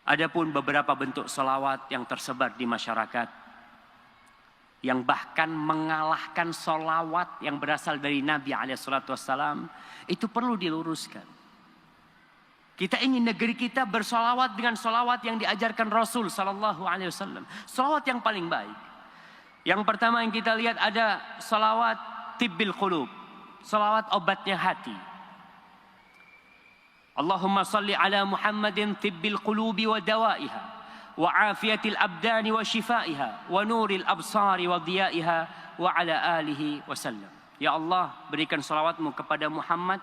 Adapun beberapa bentuk salawat yang tersebar di masyarakat, yang bahkan mengalahkan salawat yang berasal dari Nabi SAW, itu perlu diluruskan. Kita ingin negeri kita bersalawat dengan salawat yang diajarkan Rasul SAW. Salawat yang paling baik. Yang pertama yang kita lihat ada salawat tibbil qulub, salawat obatnya hati. Allahumma salli ala Muhammadin tibbil qulubi wa dawaiha wa afiyatil abdani wa shifaiha wa nuril absari wa diyaiha wa ala alihi wasallam. Ya Allah, berikan salawatmu kepada Muhammad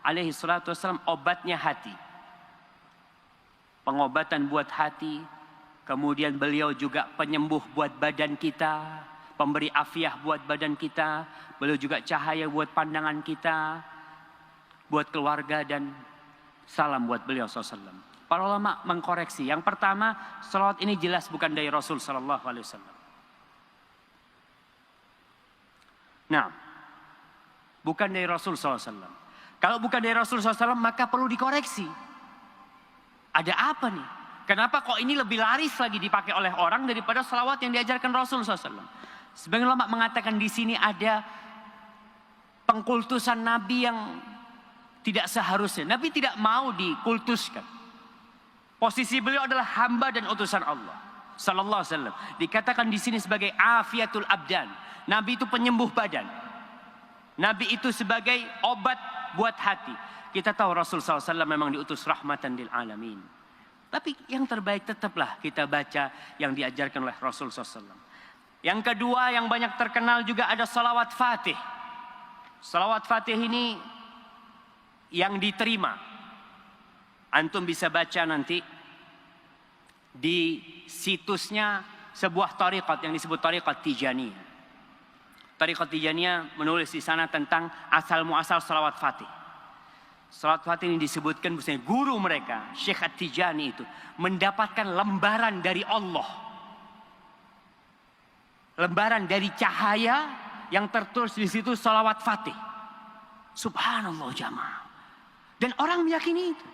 alaihi salatu wasallam, obatnya hati, pengobatan buat hati. Kemudian beliau juga penyembuh buat badan kita, pemberi afiah buat badan kita. Beliau juga cahaya buat pandangan kita, buat keluarga, dan salam buat beliau SAW. Para ulama mengkoreksi. Yang pertama, salawat ini jelas bukan dari Rasul SAW. Nah, bukan dari Rasul SAW. Kalau bukan dari Rasul SAW, maka perlu dikoreksi. Ada apa nih? Kenapa kok ini lebih laris lagi dipakai oleh orang daripada salawat yang diajarkan Rasul SAW? Sebagian ulama mengatakan di sini ada pengkultusan Nabi yang tidak seharusnya. Nabi tidak mau dikultuskan. Posisi beliau adalah hamba dan utusan Allah sallallahu alaihi wasallam. Dikatakan di sini sebagai afiatul abdan. Nabi itu penyembuh badan. Nabi itu sebagai obat buat hati. Kita tahu Rasul sallallahu alaihi wasallam memang diutus rahmatan lil alamin. Tapi yang terbaik tetaplah kita baca yang diajarkan oleh Rasul SAW. Yang kedua yang banyak terkenal juga ada salawat fatih. Salawat fatih ini yang diterima. Antum bisa baca nanti di situsnya sebuah tariqat yang disebut tariqat Tijaniyah. Tariqat Tijaniyah menulis di sana tentang asal muasal salawat fatih. Salawat fatih ini disebutkan bahwasanya guru mereka, Syekh At-Tijani itu mendapatkan lembaran dari Allah. Lembaran dari cahaya yang tertulis di situ salawat fatih. Subhanallah jamaah. Dan orang meyakini itu.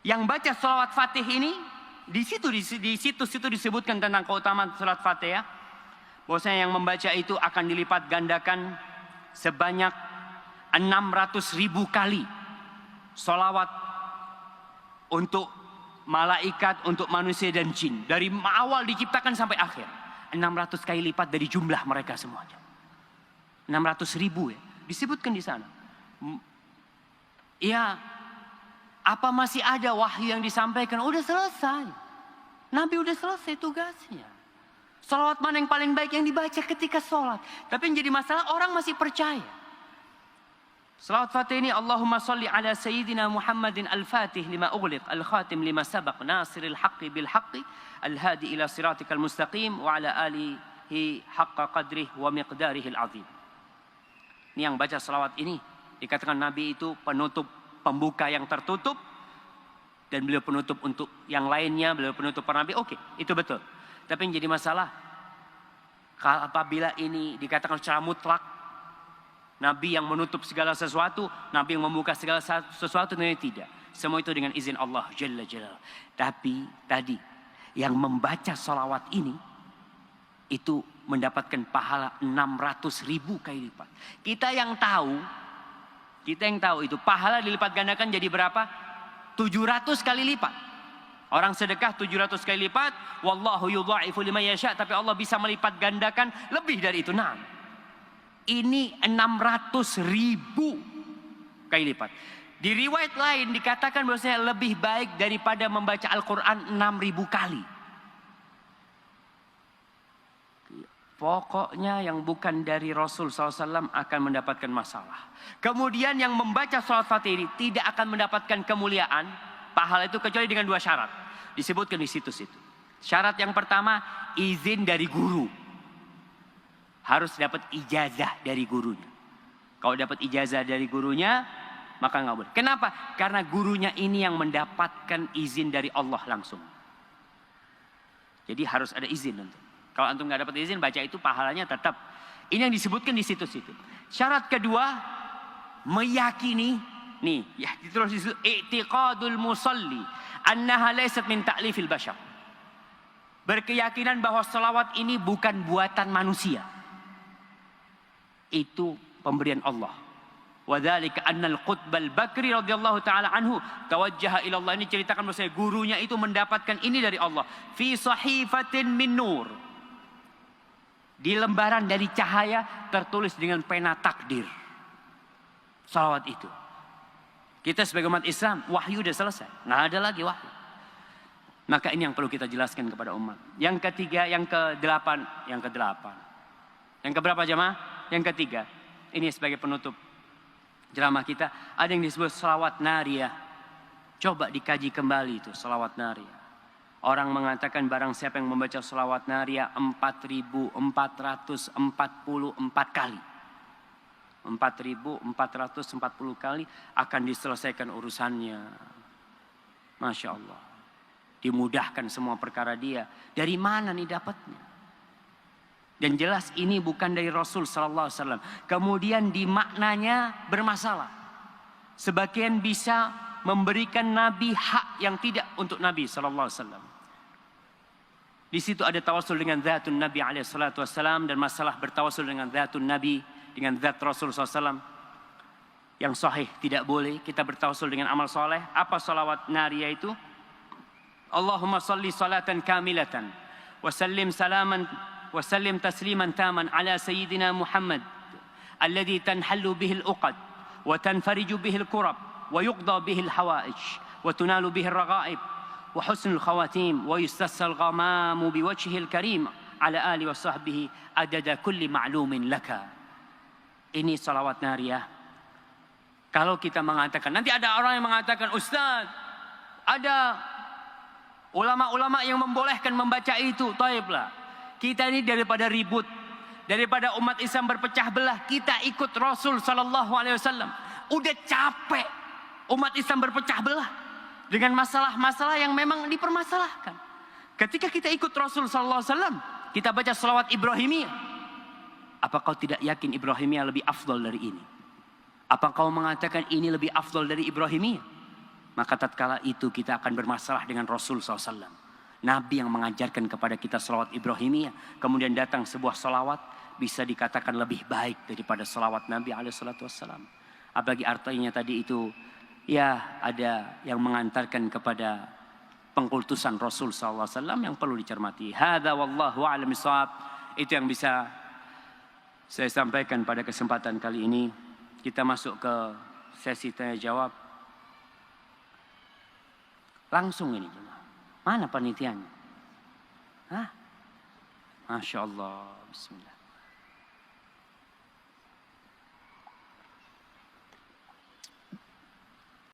Yang baca salawat fatih ini, di situs itu disebutkan tentang keutamaan salawat fatih ya. Bahwasanya yang membaca itu akan dilipat gandakan sebanyak 600.000 kali salawat untuk malaikat, untuk manusia dan jin. Dari awal diciptakan sampai akhir. 600 kali lipat dari jumlah mereka semuanya. 600.000 ya. Disebutkan di sana. Ya, apa masih ada wahyu yang disampaikan? Udah selesai. Nabi udah selesai tugasnya. Salawat mana yang paling baik yang dibaca ketika sholat. Tapi yang jadi masalah orang masih percaya. Salawat fatih ini Allahumma salli ala Sayyidina Muhammadin al-Fatih lima ughliq al-khatim lima sabaq nasiril haqqi bil haqqi al-hadi ila siratikal mustaqim wa ala alihi haqqa qadrih wa miqdarihi al-azim. Ini yang baca salawat ini dikatakan Nabi itu penutup, pembuka yang tertutup, dan beliau penutup untuk yang lainnya, beliau penutup para nabi. Oke, itu betul. Tapi yang jadi masalah apabila ini dikatakan secara mutlak Nabi yang menutup segala sesuatu, Nabi yang membuka segala sesuatu, tentunya tidak. Semua itu dengan izin Allah Jalla Jalla. Tapi tadi yang membaca salawat ini itu mendapatkan pahala 600.000 kali lipat. Kita yang tahu itu pahala dilipat gandakan jadi berapa? 700 kali lipat. Orang sedekah 700 kali lipat, wallahu yudha'ifu liman yasha, tapi Allah bisa melipat gandakan lebih dari itu. Nah, ini 600.000 kali lipat. Di riwayat lain dikatakan bahwasanya lebih baik daripada membaca Al-Quran 6.000 kali. Pokoknya yang bukan dari Rasul SAW akan mendapatkan masalah. Kemudian yang membaca salawat fatih ini tidak akan mendapatkan kemuliaan, pahala itu kecuali dengan 2 syarat. Disebutkan di situs itu. Syarat yang pertama, izin dari guru. Harus dapat ijazah dari gurunya. Kalau dapat ijazah dari gurunya, maka nggak boleh. Kenapa? Karena gurunya ini yang mendapatkan izin dari Allah langsung. Jadi harus ada izin untuk. Kalau antum nggak dapat izin, baca itu pahalanya tetap. Ini yang disebutkan di situs itu. Syarat kedua, meyakini nih ya terus itu i'tiqadul musalli annaha laysat min ta'lifil bashar. Berkeyakinan bahwa salawat ini bukan buatan manusia. Itu pemberian Allah. Wadzalika annal Qutbal Bakri radhiyallahu taala anhu tawajjaha ila Allah. Ini ceritakan bahwa gurunya itu mendapatkan ini dari Allah. Fi sahifatin min nur. Di lembaran dari cahaya tertulis dengan pena takdir. Salawat itu. Kita sebagai umat Islam, wahyu sudah selesai. Nggak ada lagi wahyu. Maka ini yang perlu kita jelaskan kepada umat. Yang ketiga, yang ke-8. Yang keberapa jemaah? Yang ketiga. Ini sebagai penutup ceramah kita. Ada yang disebut salawat nariyah. Coba dikaji kembali itu salawat nariyah. Orang mengatakan barang siapa yang membaca salawat nariyah 4.444 kali. 4.440 kali akan diselesaikan urusannya. Masya Allah. Dimudahkan semua perkara dia. Dari mana nih dapatnya? Dan jelas ini bukan dari Rasul sallallahu alaihi wasallam. Kemudian di maknanya bermasalah. Sebagian bisa memberikan Nabi hak yang tidak untuk Nabi sallallahu alaihi wasallam. Di situ ada tawasul dengan zatun Nabi alaihi salatu wasallam dan masalah bertawasul dengan zatun Nabi dengan zat Rasul sallallahu alaihi wasallam. Yang sahih tidak boleh kita bertawasul dengan amal soleh. Apa salawat nariyah itu? Allahumma salli salatan kamilatan wa sallim tasliman taman ala sayyidina Muhammad alladhi tanhallu bihi al-uqad wa tanfariju bihi al-kurab wa yuqda bihi al-hawaij wa tunalu bihi al-raghaib wa husnul khawatim wa yustassal ghamamu biwajhihi al-karim ala ali wa sahbihi adada kulli ma'lumin laka. Ini salawat nariyah. Kalau kita mengatakan, nanti ada orang yang mengatakan, Ustaz, ada ulama-ulama yang membolehkan membaca itu. Taiblah. Kita ini daripada ribut, daripada umat Islam berpecah belah, kita ikut Rasul sallallahu alaihi wasallam. Udah capek umat Islam berpecah belah dengan masalah-masalah yang memang dipermasalahkan. Ketika kita ikut Rasul sallallahu alaihi wasallam, kita baca selawat Ibrahimiyah. Apa kau tidak yakin Ibrahimiyah lebih afdal dari ini? Apa kau mengatakan ini lebih afdal dari Ibrahimiyah? Maka tatkala itu kita akan bermasalah dengan Rasul SAW. Nabi yang mengajarkan kepada kita salawat Ibrahimiyah. Kemudian datang sebuah salawat bisa dikatakan lebih baik daripada salawat Nabi SAW. Apalagi artinya tadi itu ya ada yang mengantarkan kepada pengkultusan Rasul SAW yang perlu dicermati. Hadza wallahu a'lam bishawab. Itu yang bisa saya sampaikan pada kesempatan kali ini. Kita masuk ke sesi tanya jawab. Langsung ini jemaah. Mana panitianya? Hah? Masya Allah. Bismillah.